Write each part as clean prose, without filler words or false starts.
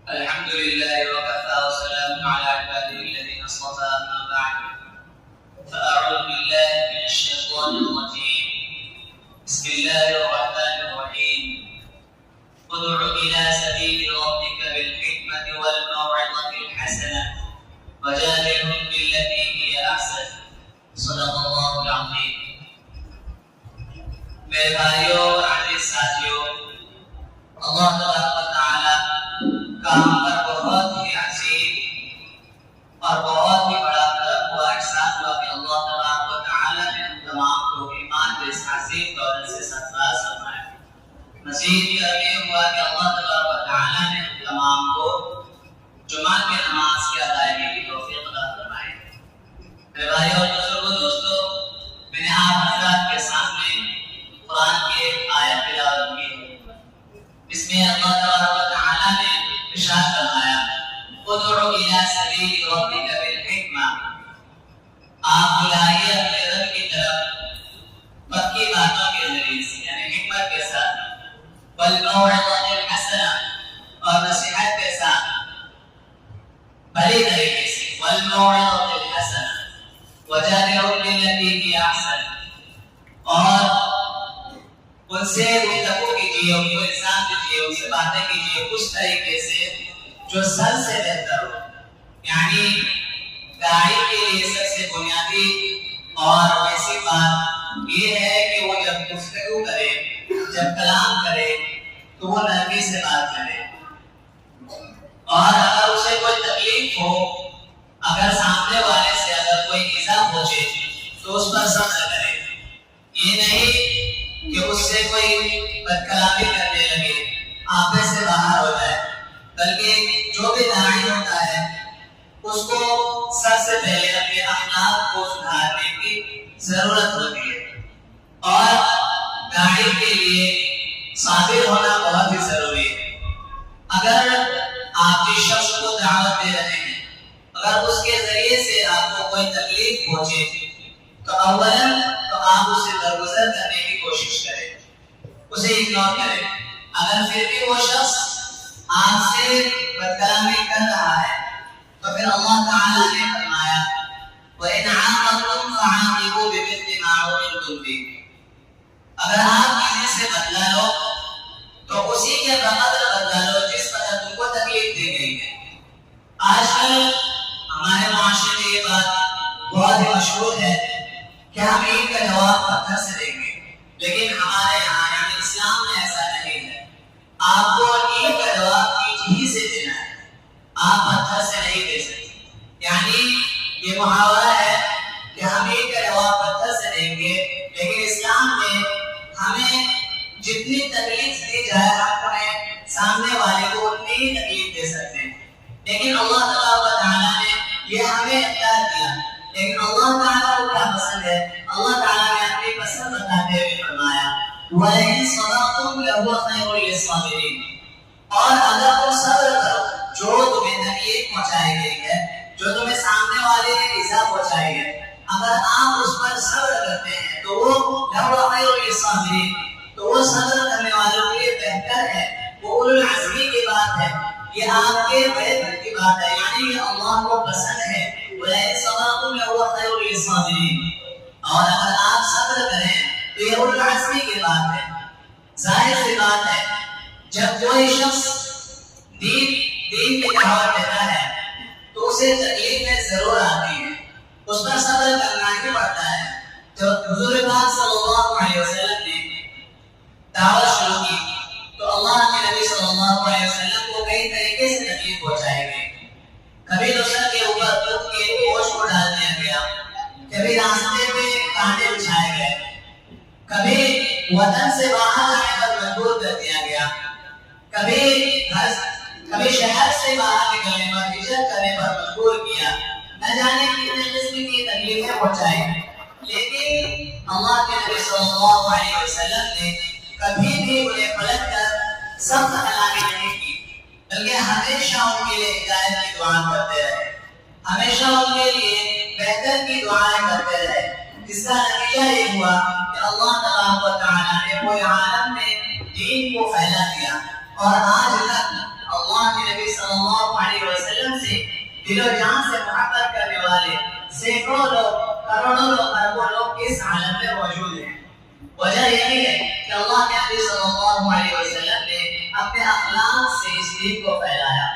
الحمد لله وكفى وسلام على عباده الذين اصطفى اما بعد فاعوذ بالله من الشيطان الرجيم بسم الله الرحمن الرحيم ادع الى سبيل ربك بالحكمه والموعظه الحسنه وجادلهم بالتي هي احسن صدق الله العظيم. میرے بھائیوں اور عزیز ساتھیوں، اللہ تبارک و تعالی کا ہم پر بہت ہی عظیم اور بہت ہی بڑا کرم ہوا، احسان ہوا کہ اللہ تبارک و تعالی نے ہم تمام کو ایمان کے اس عظیم دولت سے سرفراز فرمایا. مزید یہ ہوا کہ اللہ تبارک و تعالی نے ہم تمام کو جمعہ کی نماز کی ادائیگی کی توفیق عطا فرمائی. میرے بھائیوں اور بزرگوں، دوستوں، میں نے آپ حضرات کے سامنے قرآن کی ایک آیت تلاوت کی جس میں اللہ تبارک و تعالی نے ارشاد فرمایا ادع الی سبیل ربک بالحکمہ، آپ بلائیے اپنے رب کی طرف پکی باتوں کے ذریعے سے، یعنی حکمت کے ساتھ، والموعظۃ الحسنہ، اور نصیحت کے ساتھ، بھلی طریقے سے، والموعظۃ الحسنہ وجادلهم بالتي هي احسن، اور ان سے گفتگو کیجیے، ان کو الزام دیجیے، ان سے باتیں کیجیے اس طریقے سے جو سب سے بہتر ہو. یعنی داعی کے لیے سب سے بنیادی اور ایسی بات یہ ہے کہ وہ جب گفتگو کرے، جب کلام کرے تو وہ نرمی سے بات کرے، اور اگر اسے کوئی تکلیف ہو، اگر سامنے والے سے اگر کوئی ایذا پہنچے تو اس پر صبر کرے. یہ نہیں کہ اس سے کوئی بد کلامی کرنے لگے، آپے سے باہر ہو جائے، بلکہ جو بھی داعی ہوتا ہے اس کو سب سے پہلے اپنے اخلاق کو سدھارنے کی ضرورت ہوتی ہے، اور داعی کے لیے صابر ہونا بہت ہی ضروری ہے. اگر آپ جس شخص کو دعوت دے رہے ہیں، اگر اس کے ذریعے سے آپ کو کوئی تکلیف پہنچے تو اولاً تو آپ اسے درگزر کرنے کی کوشش کریں، اسے اگنور کریں. اگر پھر بھی وہ شخص آپ سے بد کلامی کر رہا ہے تو پھر اللہ تعالیٰ نے فرمایا وَإِنْ عَاقَبْتُمْ فَعَاقِبُوا بِمِثْلِ مَا عُوقِبْتُمْ بِهِ، اگر آپ کسی سے بدلہ لو تو اسی کے بقدر بدلہ لو جس قدر تم کو تکلیف دی گئی ہے. آج کل ہمارے معاشرے میں یہ بات بہت ہی مشہور ہے کہ ہم عید کا جواب پتھر سے دیں گے، لیکن ہمارے یہاں یعنی اسلام میں ایسا نہیں ہے. آپ کو عید کا جواب اینٹ ہی سے دینا ہے، آپ پتھر سے نہیں دے سکتے. یعنی یہ محاورہ ہے کہ ہم عید کا جواب پتھر سے دیں گے، لیکن اسلام میں ہمیں جتنی تکلیف دی جائے ہم انہیں سامنے والے کو اتنی ہی تکلیف دے سکتے ہیں. لیکن اللہ تبارک و تعالیٰ نے یہ ہمیں اختیار دیا، لیکن اللہ تعالیٰ کو کیا پسند ہے؟ اللہ تعالیٰ نے اپنی پسند بتاتے ہوئے فرمایا وَلَئِن صَبَرْتُمْ لَهُوَ خَيْرٌ لِّلصَّابِرِينَ، اور اگر تم صبر کرو جو تمہیں تکلیف پہنچائی گئی ہے، جو تمہیں سامنے والے نے ایذا پہنچائی ہے، اگر آپ اس پر صبر کرتے ہیں تو وہ لَهُوَ خَيْرٌ لِّلصَّابِرِينَ، تو وہ صبر کرنے والوں کے لیے بہتر ہے، وہ اولو العزمی کی بات ہے، یہ آپ کے بڑے گھر کی بات ہے، یعنی یہ اللہ کو پسند ہے. وَلَئِن صَبَرْتُمْ لَهُوَ خَيْرٌ لِّلصَّابِرِينَ، اور اگر آپ صبر کریں تو یہ اولو العزمی کی بات ہے. ظاہر سی بات ہے جب کوئی شخص دین کی دعوت دیتا ہے تو اسے تکلیفیں ضرور آتی ہیں، اس پر صبر کرنا ہی پڑتا ہے. جب حضور پاک صلی اللہ علیہ وسلم نے دعوت شروع کی تو اللہ کے نبی صلی اللہ علیہ وسلم کو کئی طریقے سے تکلیف پہنچائی گئی. کبھی دوسرے کے اوپر دودھ کے گوشت کو ڈال دیا گیا، کبھی راستے میں کانٹے بچھائے گئے، کبھی وطن سے باہر جانے پر مجبور کر دیا گیا، کبھی شہر سے باہر نکلنے پر ہجرت کرنے پر مجبور کیا، نہ جانے کتنے قسم کی تکلیفیں پہنچائی. لیکن اللہ کے نبی صلی اللہ علیہ وسلم نے کبھی بھی انہیں پلٹ کر سخت کلامی نہیں کی، بلکہ ہمیشہ ان کے لیے ہدایت کی دعا کرتے رہے، ہمیشہ ان کے لیے بہتر کی دعائیں کرتے رہے، جس کا نتیجہ یہ ہوا کہ اللہ تبارک و تعالیٰ نے پورے عالم میں دین کو پھیلا دیا، اور آج تک اللہ کے نبی صلی اللہ علیہ وسلم سے دل و جان سے محبت کرنے والے سینکڑوں لوگ، کروڑوں لوگ، اربوں لوگ اس عالم میں موجود ہیں۔ وجہ یہی ہے کہ اللہ کے نبی صلی اللہ علیہ وسلم نے اپنے اخلاق سے اس دین کو پھیلایا۔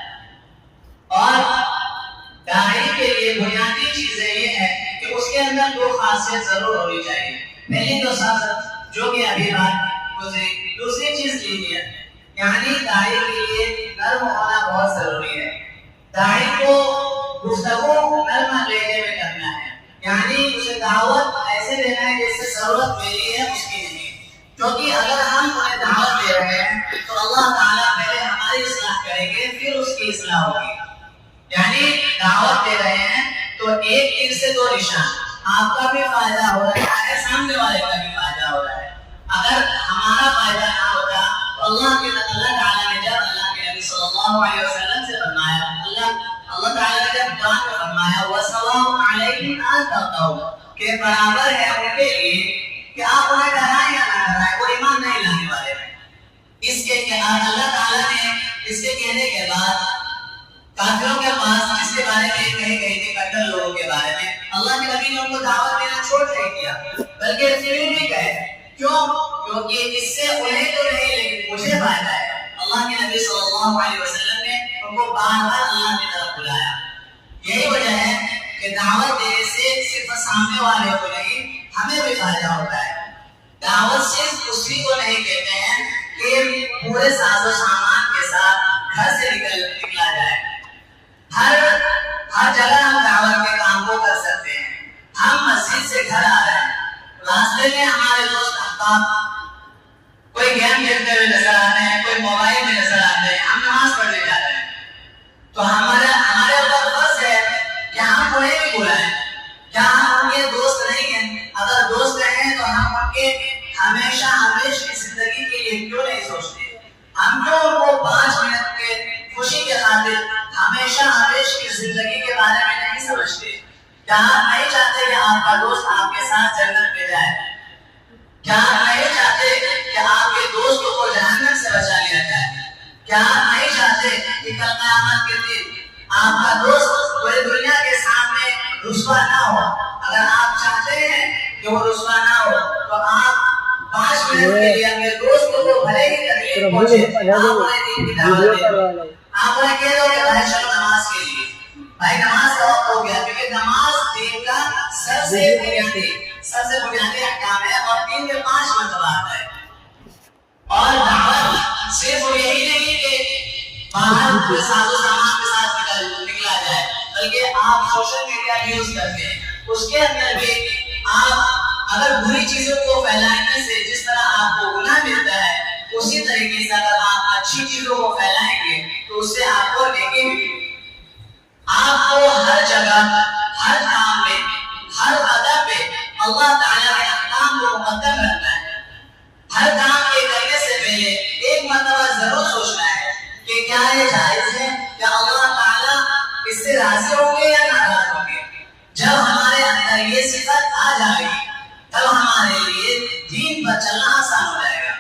اور داعی کے لیے بنیادی چیزیں یہ ہے کہ اس کے اندر دو خاصیت ضرور ہونی چاہیے۔ پہلی تو سب جو کہ ابھی بات گزری، دوسری چیز یہ ہے یعنی داعی کے لیے نرم ہونا بہت ضروری ہے۔ داعی کو گفتگو نرم لہجے میں کرنا ہے، یعنی اسے دعوت ایسے دینا ہے جیسے ضرورت میری ہے اس کی نہیں، کیونکہ اگر ہم انہیں دعوت دے رہے ہیں تو اللہ تعالیٰ پہلے ہماری اصلاح کریں گے پھر اس کی اصلاح ہوگی۔ یعنی دعوت دے رہے ہیں تو ایک تیر سے دو نشان، آپ کا بھی فائدہ ہو رہا ہے، سامنے والے کا بھی فائدہ ہو رہا ہے۔ اگر ہمارا فائدہ نہ ہوتا تو اللہ تعالیٰ نے جب اللہ کے نبی صلی اللہ علیہ وسلم سے فرمایا، اللہ تعالیٰ نے جب قرآن میں فرمایا وَسَوَاءٌ عَلَيْهِمْ أَنذَرْتَهُمْ کہ برابر ہے ان کے لیے کہ آپ انہیں ڈرائیں یا نہ ڈرائیں، وہ ایمان نہیں لانے والے ہیں۔ اس کے اللہ تعالیٰ نے اس کے کہنے کے بعد کافروں کے پاس جس کے بارے میں کہی گئی تھی کٹر لوگوں کے بارے میں، اللہ کے نبی نے ان کو دعوت دینا چھوڑ نہیں کیا، بلکہ پھر بھی کہے کیوں؟ کیونکہ اس سے انہیں تو نہیں لیکن مجھے فائدہ ہے۔ اللہ کے نبی صلی اللہ علیہ وسلم نے ان کو بار بار اللہ کی طرف بلایا۔ یہی وجہ ہے کہ دعوت دینے سے صرف سامنے والے کو نہیں ہمیں بھی فائدہ ہوتا ہے۔ دعوت صرف اسی کو نہیں کہتے ہیں کہ پورے ساز و سامان کے ساتھ گھر سے نکلا جائے۔ ہر جگہ ہم دعوت کے کام کو کر سکتے ہیں۔ ہم مسجد سے گھر آ رہے ہیں، راستے میں ہمارے دوست احباب کوئی گیم کھیلتے ہوئے نظر آتے ہیں، کوئی موبائل میں نظر آتے ہیں، ہم نماز پڑھنے جا رہے ہیں تو ہمارے اوپر فرض ہے کہ ہم انہیں بھی بلائیں۔ کیا ہم ان کے دوست نہیں ہیں؟ اگر دوست ہیں تو ہم ان کے ہمیشہ کی زندگی کے لیے کیوں نہیں سوچتے؟ ہم کیوں ان کو 5 منٹ کے خوشی کے خاطر ہمیشہ کی زندگی کے بارے میں نہیں سمجھتے؟ کیا آپ نہیں چاہتے کہ آپ کا دوست آپ کے ساتھ جنت میں جائے؟ کیا آپ نہیں چاہتے کہ آپ کے دوست کو جہنم سے بچا لیا جائے؟ کیا آپ نہیں چاہتے کہ کل قیامت کے دن آپ کا دوست پوری دنیا کے سامنے رسوا نہ ہو؟ اگر آپ چاہتے ہیں کہ وہ رسوا نہ ہو تو آپ 5 منٹ کے لیے اپنے دوست کو بھلے ہی تکلیف پہنچے آپ انہیں دین کی دعوت دیں۔ آپ انہیں کہہ دو کہ بھائی چلو نماز کے لیے، بھائی نماز کا وقت ہو گیا، کیونکہ نماز دین کا سب سے بنیادی احکام ہے اور دین میں 5 مرتبہ آتا ہے۔ اور دعوت صرف یہی نہیں کہ باہر پورے ساز و سامان کے ساتھ نکلا جائے، بلکہ آپ سوشل میڈیا یوز کرتے ہیں، اس کے اندر بھی آپ اگر بری چیزوں کو پھیلانے سے جس طرح آپ کو گناہ ملتا ہے اسی طریقے سے اگر آپ اچھی چیزوں کو پھیلائیں گے تو اس سے آپ کو نیکی ملے گی۔ آپ کو ہر جگہ، ہر کام میں، ہر قدم پہ اللہ تعالیٰ کے احکام کو مقدم رکھنا ہے۔ ہر کام کے کرنے سے پہلے ایک مرتبہ ضرور سوچنا ہے کہ کیا یہ جائز ہے، کیا اللہ تعالیٰ اس سے راضی ہوں گے یا ناراض ہوں گے۔ جب ہمارے اندر یہ صفت آ جائے گی تب ہمارے لیے دین پر چلنا آسان ہو جائے گا۔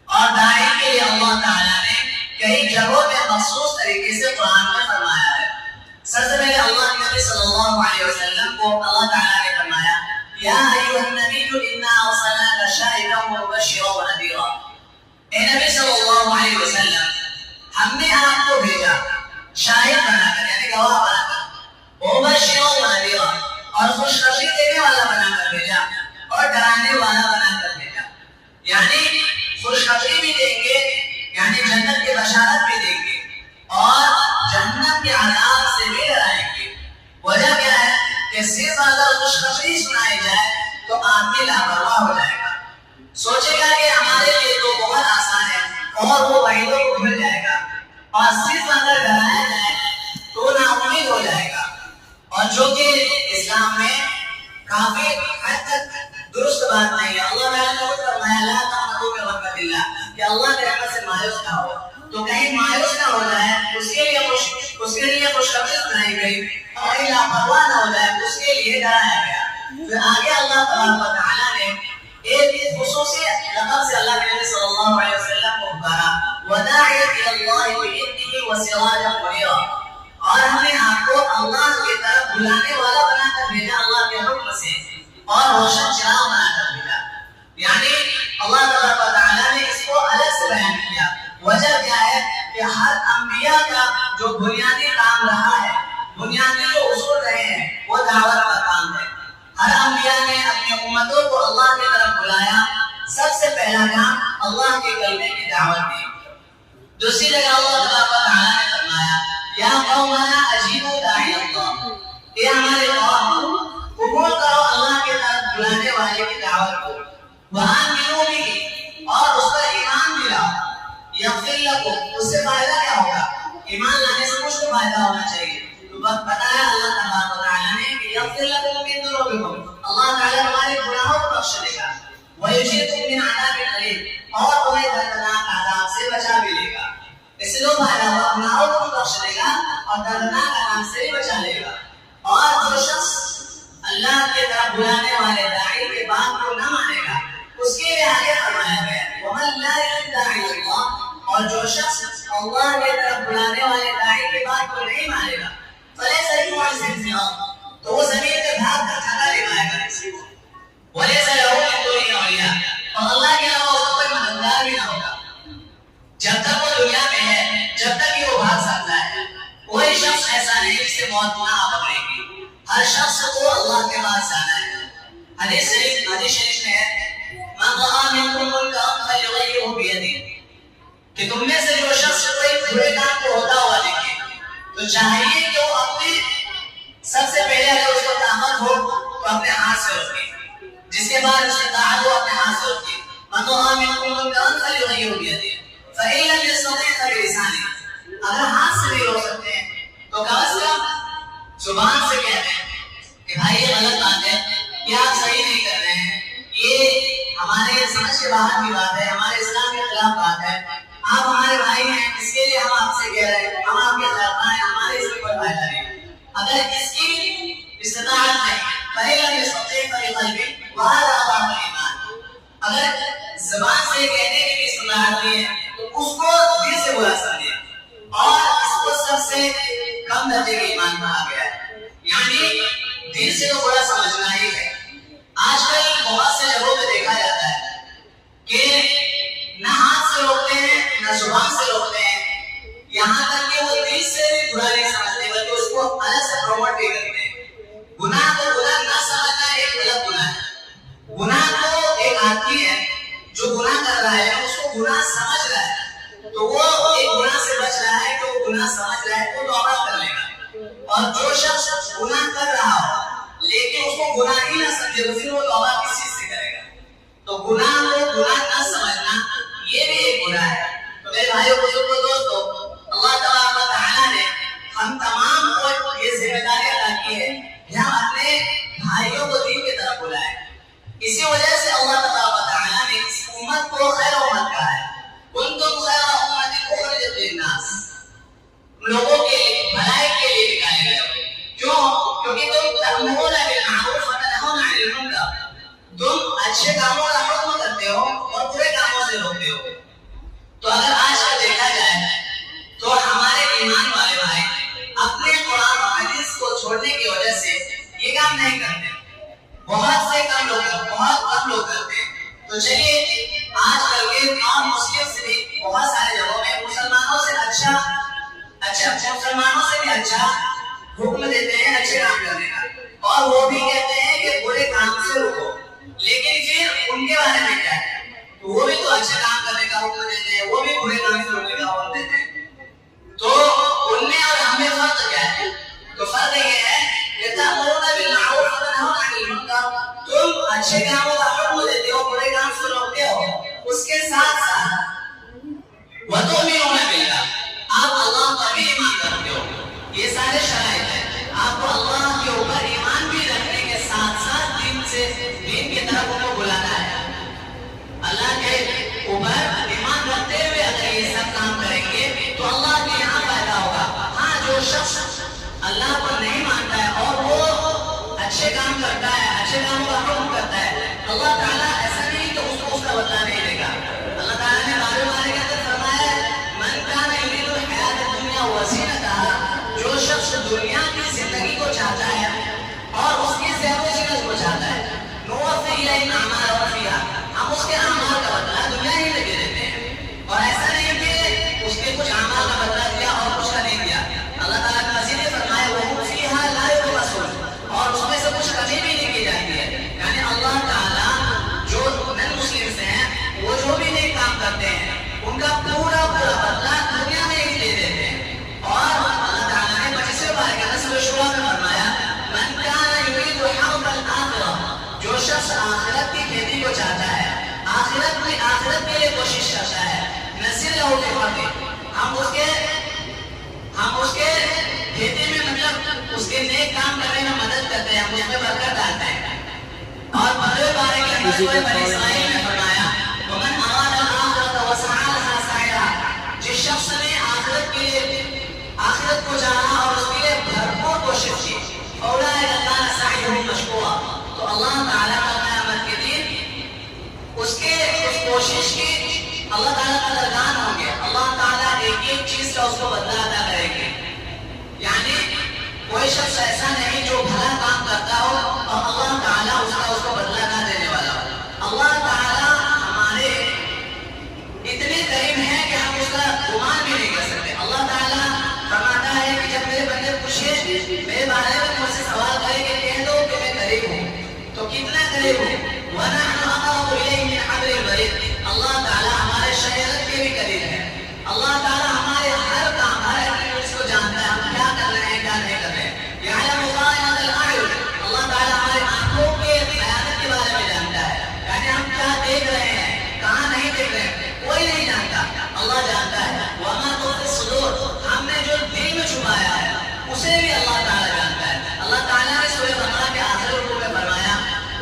اور داعی کے لیے اللہ تعالیٰ نے کئی جگہوں میں مخصوص طریقے سے قرآن میں فرمایا ہے۔ سب سے پہلے اللہ کے نبی صلی اللہ علیہ وسلم کو اللہ تعالیٰ نے فرمایا یا ایھا النبی انا ارسلناک شاہدا ومبشرا ونذیرا، اے نبی صلی اللہ علیہ وسلم ہم نے آپ کو بھیجا شاہد بنا کر یعنی گواہ بنا کر، ومبشرا ونذیرا اور خوشخبری دینے والا بنا کر بھیجا اور ڈرانے والا بنا کر بھیجا۔ یعنی خوشخبری بھی دیں گے، یعنی جنت کی بشارت بھی دیں گے اور جہنم کے عذاب سے بھی ڈرائیں گے۔ وجہ کیا ہے کہ صرف اگر خوشخبری سنائی جائے تو آدمی لاپرواہ ہو جائے گا، سوچے گا کہ ہمارے لیے تو بہت آسان ہے اور وہ وعیدوں کو بھول جائے گا، اور صرف اگر ڈرایا جائے تو نا امید ہو جائے گا، اور جو کہ اسلام میں کافی حد تک درست بات نہیں ہے۔ اللہ تعالیٰ نے فرمایا لا تقنطوا من رحمت اللہ کہ اللہ کی رحمت سے مایوس نہ ہو، تو کہیں مایوس نہ ہو جائے اس کے لیے خوشخبری سنائی گئی، اور لاپرواہ نہ ہو جائے اس کے لیے ڈرایا گیا۔ پھر آگے اللہ تبارک و تعالیٰ نے ایک خصوصی لقب سے اللہ کے نبی صلی اللہ علیہ وسلم کو پکارا وداعی الی اللہ باذنہ وسراجا منیرا، اور ہم نے آپ کو اللہ کی طرف بلانے والا بنا کر بھیجا اللہ کے حکم سے، اور روشن چراغ بنا کر بھیجا۔ یعنی اللہ تبارک و تعالیٰ نے اس کو الگ سے بیان کیا۔ وجہ کیا ہے کہ ہر انبیاء کا جو بنیادی کام رہا ہے، بنیادی جو اصول رہے ہیں، وہ دعوت کا کام ہے۔ ہر انبیاء نے اپنی امتوں کو اللہ کی طرف بلایا۔ سب سے پہلا کام اللہ کے کلمے کی دعوت دی۔ دوسری جگہ اللہ تبارک و تعالیٰ نے فرمایا یا قومنا اجیبوا داعی اللہ، اے ہمارے قوم قبول کرو اللہ کی طرف بلانے والے کی دعوت کو، وآمنوا بہ، اور اس پر ایمان بھی لاؤ، یغفر لکم، اس سے فائدہ کیا ہوگا؟ ایمان لانے سے کچھ تو فائدہ ہونا چاہیے۔ تو بتایا اللہ تبارک و تعالیٰ نے کہ یغفر لکم من ذنوبکم، اللہ تعالیٰ ہمارے گناہوں کو بخش دے گا، ویجیرکم من عذاب الیم، اور تمہیں دردناک عذاب سے بچا بھی لے گا۔ اس سے دو فائدہ ہوا، گناہوں کو بخش دے گا اور دردناک عذاب سے بھی بچا لے گا۔ اور جو شخص اللہ کی طرف بلانے والے داعی کے بات کو نہ مانے گا، اس کے لیے آگے فرمایا گیا وَمَن لَا يَدَّعِي اللَّهَ، اور جو شخص اللہ کی طرف بلانے والے داعی کی بات کو نہیں مانے گا، فَلَيْسَ بِمُعْجِزٍ فِي الْأَرْضِ، تو وہ زمین پہ بھاگ کر تھکا دکھائے گا کسی کو، وَلَيْسَ لَهُ مِن دُونِهِ أَوْلِيَاء، اور اللہ کے علاوہ اس کا کوئی مددگار بھی نہ ہوگا۔ جب تک وہ دنیا میں ہے، جب تک کہ وہ بھاگ سکتا ہے، کوئی شخص ایسا نہیں جس سے موت نہ آ پکڑے گی۔ ہر شخص کو اللہ کے پاس جانا ہے۔ حدیث شریف میں ہے من رأى منكم منكرا فليغيره بيده، کہ تم میں سے جو شخص کوئی برے کام کو ہوتا ہوا دیکھے تو چاہیے کہ وہ اپنے سب سے پہلے اگر اس کو طاقت ہو تو اپنے ہاتھ سے روکے، جس کے بعد اس کی طاقت ہو اپنے ہاتھ سے روکے۔ من رأى منكم منكرا فليغيره بيده فإن لم يستطع فبلسانه، اگر ہاتھ سے نہیں روک سکتے ہیں تو کم از کم زبان سے کہتے ہیں کہ بھائی یہ غلط بات ہے، یہ آپ صحیح نہیں کر رہے ہیں، یہ ہمارے سمجھ کے باہر کی بات ہے، ہمارے اسلام کے خلاف بات ہے، آپ ہمارے بھائی ہیں، اس کے لیے ہم آپ سے کہہ رہے ہیں، ہم آپ کے خلاف ہیں، ہمارے اس میں کوئی فائدہ نہیں۔ اگر اس کی استطاعت نہیں، فَإِن لَمْ يَسْتَطِعْ فَبِقَلْبِهِ وَهَذَا أَضْعَفُ الْإِيمَانِ، اگر زبان سے کہنے کی بھی استطاعت نہیں ہے تو اس کو دل سے برا سمجھے، اور اس کو سب سے کم درجے کا ایمان کہا گیا ہے۔ یعنی دل سے تو برا سمجھنا ہی ہے۔ آج کل بہت سے جگہوں پہ دیکھا جاتا ہے کہ نہ ہاتھ سے روکتے ہیں نہ زبان سے روکتے ہیں، یہاں تک کہ وہ دل سے بھی برا نہیں سمجھتے بلکہ اس کو الگ سے پروموٹ بھی کرتے ہیں۔ گناہ کو گناہ نہ سمجھنا ایک غلط گناہ ہے۔ گناہ کو ایک آدمی ہے جو گناہ کر رہا ہے، اس کو گناہ سمجھ رہا ہے تو وہ ایک گناہ سے بچ رہا ہے کہ وہ گناہ سمجھ رہا ہے تو توبہ کر لے گا، اور جو شخص گناہ کر رہا ہو لیکن اس کو گناہ ہی نہ سمجھے تو پھر وہ توبہ کس چیز سے کرے گا؟ تو گناہ کو گناہ نہ سمجھنا یہ بھی ایک گناہ ہے۔ تو میرے بھائیوں بزرگوں دوستو، اللہ تبارک و تعالیٰ نے ہم تمام کو یہ ذمہ داری ادا کی ہے کہ ہم اپنے بھائیوں کو دین کی طرف بلائیں۔ اسی وجہ سے اللہ تبارک و تعالیٰ نے اس امت کو خیر امت کہا ہے، کنتم خیر امت اخرجت للناس، لوگوں کے بھلائی کے لیے نکالے گئے ہو۔ کیوں؟ کیونکہ تم تأمرون بالمعروف وتنہون عن المنکر، تم اچھے کاموں کا حکم کرتے ہو اور برے کاموں سے روکتے ہو۔ تو اگر آج کا دیکھا جائے تو ہمارے ایمان والے بھائی اپنے قرآن و حدیث کو چھوڑنے کی وجہ سے یہ کام نہیں کرتے، بہت کم لوگ کرتے ہیں۔ تو چلیے آج کل کے نان مسلم سے بھی بہت سارے جگہوں میں مسلمانوں سے بھی اچھا حکم دیتے ہیں اچھے کام کرنے کا، اور وہ بھی کہتے ہیں کہ برے کام سے روکو، لیکن پھر ان کے بارے میں کیا ہے؟ تو وہ بھی تو اچھے کام کرنے کا حکم دیتے ہیں، وہ بھی برے کام سے روکنے کا حکم دیتے ہیں۔ تو ان میں اور ہمیں فرق کیا ہے؟ تو فرق یہ ہے کہ تأمرون بالمعروف وتنہون عن المنکر، تم اچھے کاموں کا حکم دیتے ہو، برے کام سے روکتے ہو، اس کے ساتھ ساتھ وتؤمنون باللہ، آپ اللہ پر بھی ایمان رکھتے ہو۔ یہ سارے شرائط ہیں، آپ کو اللہ کے اوپر ایمان بھی رکھنے کے ساتھ ساتھ دین کی طرف ان کو بلانا ہے۔ اللہ کے اوپر ایمان رکھتے ہوئے اگر یہ سب کام کریں گے تو اللہ کے یہاں فائدہ ہوگا۔ ہاں، جو شخص اللہ کو نہیں مانتا ہے اور وہ اچھے کام کرتا ہے، اچھے کاموں کا حکم کرتا ہے، اللہ تعالیٰ ایسا نہیں کا بدلہ نہیں دے گا. اللہ تعالیٰ نے باب مالک کے اندر فرمایا من کان یرید الحیات الدنیا وزینتها، جو شخص دنیا کی زندگی کو چاہتا ہے اور اس کی زیب و زینت کو چاہتا ہے، نوفی الیہم اعمالہم فیہا، ہم اس کے اعمال کا بدلہ دنیا ہی میں دے دیتے ہیں. اور ایسا نہیں کہ اس کے کچھ اعمال کا بدلہ دیا اور کچھ کا نہیں دیا. اللہ تعالیٰ نے مزید فرمایا وَهُمْ فِيهَا لَا يُبْخَسُونَ، اور اس میں سے کچھ کمی بھی نہیں کی جاتی ہے. یعنی اللہ تعالیٰ جو نن مسلمز ہیں وہ جو بھی نیک کام کرتے ہیں ان کا پورا بدلہ دنیا میں ہی دے دیتے ہیں. اور اللہ تعالیٰ نے 25ویں پارے کے اندر سورہ شورى میں فرمایا من کان یرید حرث الآخرہ، جو شخص آخرت کی کھیتی کو چاہتا ہے، آخرت کے لیے کوشش کرتا ہے، نصیر لہو فی حرثہ، ہم اس کے کھیتی میں مطلب اس کے نیک کام کرنے میں مدد کرتے ہیں، ہم اس میں برکت ڈالتے ہیں. اور 15ویں پارے کے اندر سورہ بنی اسرائیل میں فرمایا ومن اراد الآخرة وسعى لها سعيها، جس شخص نے آخرت کے لیے آخرت کو چاہا اور اس کے لیے بھرپور کوشش کی، فأولئک کان سعیہم مشکورا، تو اللہ تعالیٰ کا قیامت کے دن اس کوشش کی اللہ تعالیٰ کا درگان ہوں گے. اللہ تعالیٰ ایک ایک چیز کا اس کو بدلہ ادا کریں گے. یعنی کوئی شخص ایسا نہیں جو بھلا کام کرتا ہو اور اللہ تعالیٰ اس کو بدلہ نہ دینے والا ہو. اللہ تعالیٰ ہمارے اتنے قریب ہیں کہ ہم اس کا گمان بھی نہیں کر سکتے. اللہ تعالیٰ فرماتا ہے کہ جب میرے بندے پوچھے میرے بارے میں مجھ سے سوال کرے کہ کہہ دو کہ میں قریب ہوں، تو کتنا قریب ہوں. وَنَحْنُ أَقْرَبُ إِلَيْهِ مِنْ حَبْلِ الْوَرِيدِ، اللہ تعالیٰ ہمارے شہرت کے بھی قریب ہے. اللہ تعالیٰ ہمارے ہر کام ہر ایکٹیویٹیز کو جانتا ہے، ہم کیا کر رہے ہیں کیا نہیں کر رہے ہیں. یعلم خائنۃ الأعین، اللہ تعالیٰ ہمارے آنکھوں کے خیانت کے بارے میں جانتا ہے. یعنی ہم کیا دیکھ رہے ہیں کہاں نہیں دیکھ رہے ہیں کوئی نہیں جانتا، اللہ جانتا ہے. وما تخفی الصدور، ہم نے جو دل میں چھپایا ہے اسے بھی اللہ تعالیٰ جانتا ہے. اللہ تعالیٰ نے سورہ بقرہ کے آخر رکوع میں فرمایا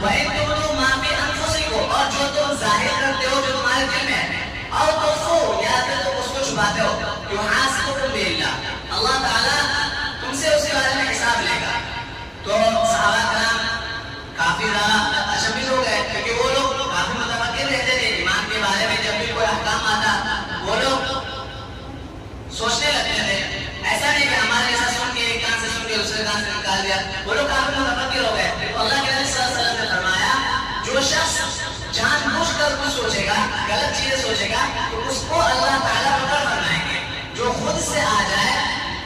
وَإِن تُبْدُوا مَا فِي أَنفُسِكُمْ، اور جو تم ظاہر کرتے ہو جو تمہارے دل میں ہے، أَوْ تُخْفُوهُ، یا پھر تم اس کو چھپاتے ہو، يُحَاسِبُكُم بِهِ اللَّهُ، اللہ تعالیٰ تم سے اس کے بارے میں حساب لے گا. تو صحابہ کرام کافی زیادہ اشفیق ہو گئے کیونکہ وہ لوگ کافی متفکر رہتے تھے. ایمان کے بارے میں جب بھی کوئی احکام آتا وہ لوگ سوچنے لگتے تھے. ایسا نہیں کہ ہمارے ایسا سن کے ایک کان سے سن کے دوسرے کان سے نکال دیا. وہ لوگ کافی متفکر ہو گئے. تو اللہ کے نبی صلی اللہ علیہ وسلم نے فرمایا جو شخص جان بوجھ کر کچھ سوچے گا، غلط چیزیں سوچے گا، تو اس کو اللہ تعالیٰ پکڑ فرمائیں گے. جو خود سے آ جائے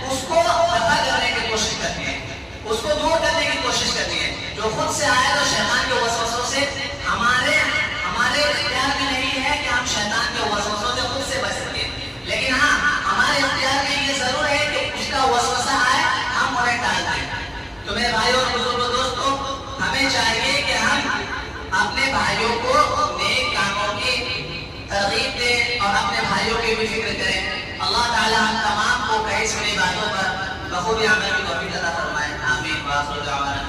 اس کو دفع کرنے کی کوشش کرتی ہے، اس کو دور کرنے کی کوشش کرتی ہے. جو خود سے آئے تو شیطان کے وسوسوں سے ہمارے اختیار میں نہیں ہے کہ ہم شیطان کے وسوسوں سے خود سے بچ سکیں. لیکن ہاں ہمارے اختیار میں یہ ضرور ہے کہ اس کا وسوسہ آئے ہم انہیں ٹال دیں. تو میرے بھائیوں اور بزرگوں دوستوں، ہمیں چاہیے کہ ہم اپنے بھائیوں کو نیک کاموں کی ترغیب دیں اور اپنے بھائیوں کی بھی فکر کریں. اللہ تعالیٰ ہم تمام کو کہی سنی باتوں پر بخوبی عمل کی توفیق عطا فرمائے. آمین. وآخر دعوانا